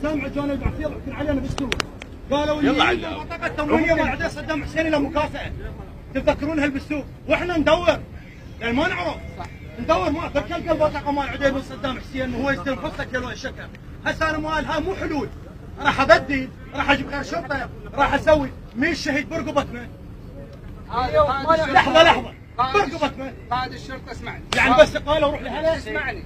سامع جانا يبعث يضحكون علينا بالسوق. قالوا اللي منطقه التموينيه مال عدي صدام حسين له مكافاه. تتذكرونها بالسوق واحنا ندور يعني ما نعرف. ندور ما تلقى البطاقه مال عدي بن صدام حسين وهو يستلم فصه كيلو الشكر. هسه انا مالها مو حلول. راح ابدل، راح اجيب غير شرطه، راح اسوي مين الشهيد برقبتنا؟ لحظه برقبتنا. قائد الشرطه اسمعني. يعني بس قالوا روح لهلا. اسمعني.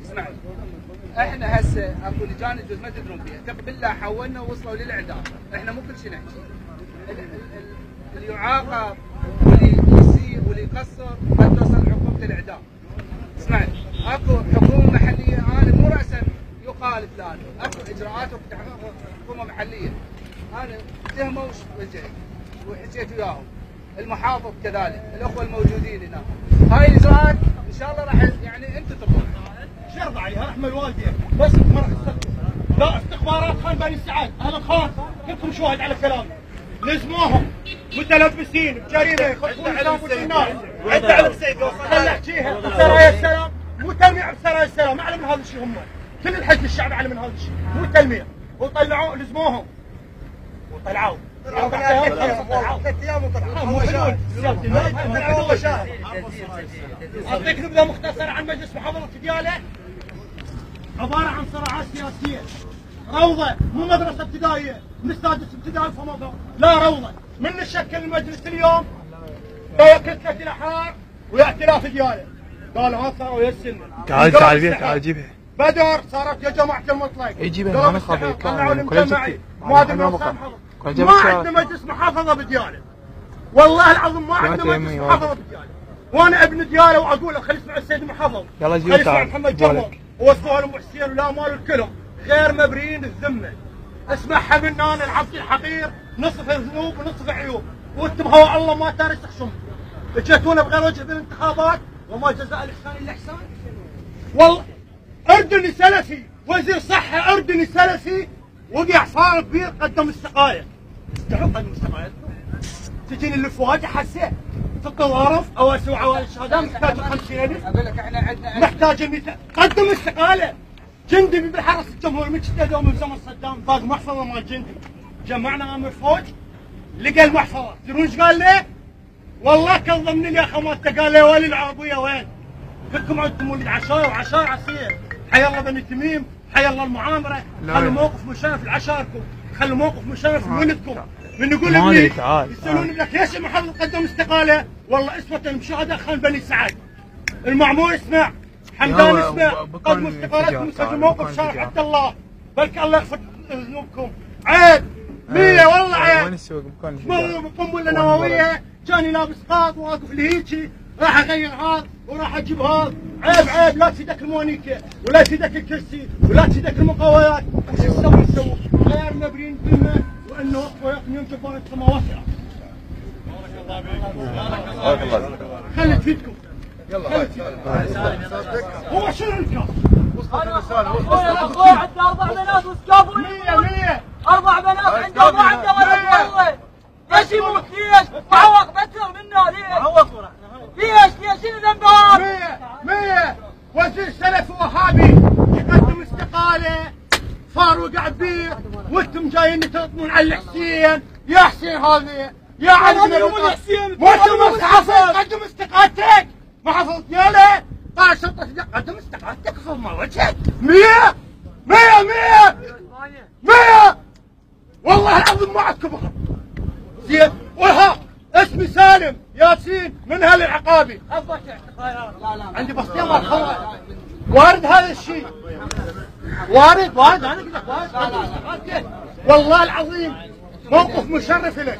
احنا هسه اكو لجان يجوز ما تدرون فيها، بالله حولنا ووصلوا للاعدام، احنا مو كل شيء نحكي. اللي يعاقب واللي يسيء واللي يقصر قد توصل حكومه الاعدام. اسمعني، اكو حكومه محليه، انا مو راسا يقال فلان، اكو اجراءات وتحقيق حكومه محليه. انا اتهموا وجهي وحكيت وياهم. المحافظ كذلك، الاخوه الموجودين هنا. هاي الاجراءات ان شاء الله راح يعني انتم ترضون. شرط عليها رحم الوالدين، بس مرة لا استخبارات خان بني السعاد، اهل الخان كلكم شواهد على كلامي. لزموهم متلبسين بجريمه يخطفون الناس. عدة على السيد خليني احكيها بسرايا السلام، مو تلميع بسرايا السلام، اعلم من هذا الشيء هم. كل الحج الشعب اعلم من هذا الشيء، مو تلميع. وطلعوا لزموهم وطلعوا. اعطيك نبذه مختصره عن مجلس محافظه دياله. عباره عن صراعات سياسيه. روضه مو مدرسه ابتدائيه، من السادس ابتدائي فما فوق، لا روضه. من نشكل المجلس اليوم كتله الاحرار ويا ائتلاف دياله. قالوا ها صاروا ويا السنه. تعال جيبها. بدر صارت يا جماعه المطلق. يجيبها ما نخاف. طلعوا المجمعي. ما عندنا مجلس محافظه بدياله. والله العظيم ما عندنا مجلس محافظه بدياله. وانا ابن دياله واقول له خلي يسمع السيد المحافظ. يلا جيب تعال. محمد جمال ووصلوها لام حسين ولا مال الكلهم غير مبرين الذمه. اسمعها من انا العبد الحقير، نصف ذنوب ونصف عيوب، وانتم هو الله ما تارس تخشم. اجيتونا بغير وجه بالانتخابات وما جزاء الاحسان الا احسان. والله اردني سلفي، وزير صحه اردني سلفي وقع صار كبير قدم استقاله. استحق قدم استقالتكم؟ تجيني الافواج حسيت في الطوارف او اسوي عوائل الشهداء محتاج 50,000. اقول لك احنا عندنا محتاج قدم استقاله. جندي بالحرس الجمهوري من شتى دوم بزمن صدام باق محفظه مال جندي. جمعنا امر فوج لقى المحفظه، تدرون ايش قال لي؟ والله كظمني يا خماسته، قال لي ولي العربيه وين؟ كلكم عندكم ولد عشاير وعشاير عسير. حي الله بني تميم، حي الله المعامره، خلوا موقف مشرف لعشائركم، خلوا موقف مشرف لولدكم. من يقول لي يسالوني لك ليش المحافظ قدم استقاله؟ والله اسمه المشاهده خان بني سعد. المعمور اسمع، حمدان اسمع، قدموا استقالتكم وسجلوا موقف شارع عبد الله، بلك الله يغفر ذنوبكم. عيب 100 والله عيب. وين السوق؟ مروا بقنبله نوويه، جاني لابس قاط واقف لهيجي، راح اغير هذا وراح اجيب هذا. عيب لا تفيدك المونيكا ولا تفيدك الكرسي ولا تفيدك المقاولات. وش نسوي؟ غير نبرين بالله وانه ويقنون جبار السماوات. بارك الله فيك. خلي تفيدكم. يلا هو شنو الكاف؟ اخوي عنده 4 بنات وسكابوا 100 4 بنات عنده عنده ولد والله. ليش يموت؟ ليش؟ معوق بكر منا ليش؟ ليش شنو ذنبه؟ 100 وزير سلفي وهابي يقدم استقاله، فاروق عبير، وانتم جايين تهضمون على الحسين. يا حسين هذه يا عندنا مو انتم محافظ قدم استقالتك. محافظ دياله قال شرطه قدم استقالتك فوق ما وجهك. 100 والله العظيم ما عندكم زين. وها اسمي سالم ياسين من اهل العقابي. عندي بس يلا الخوارج وارد هذا الشيء، وارد انا قلت لك وارد. والله العظيم موقف مشرف لك.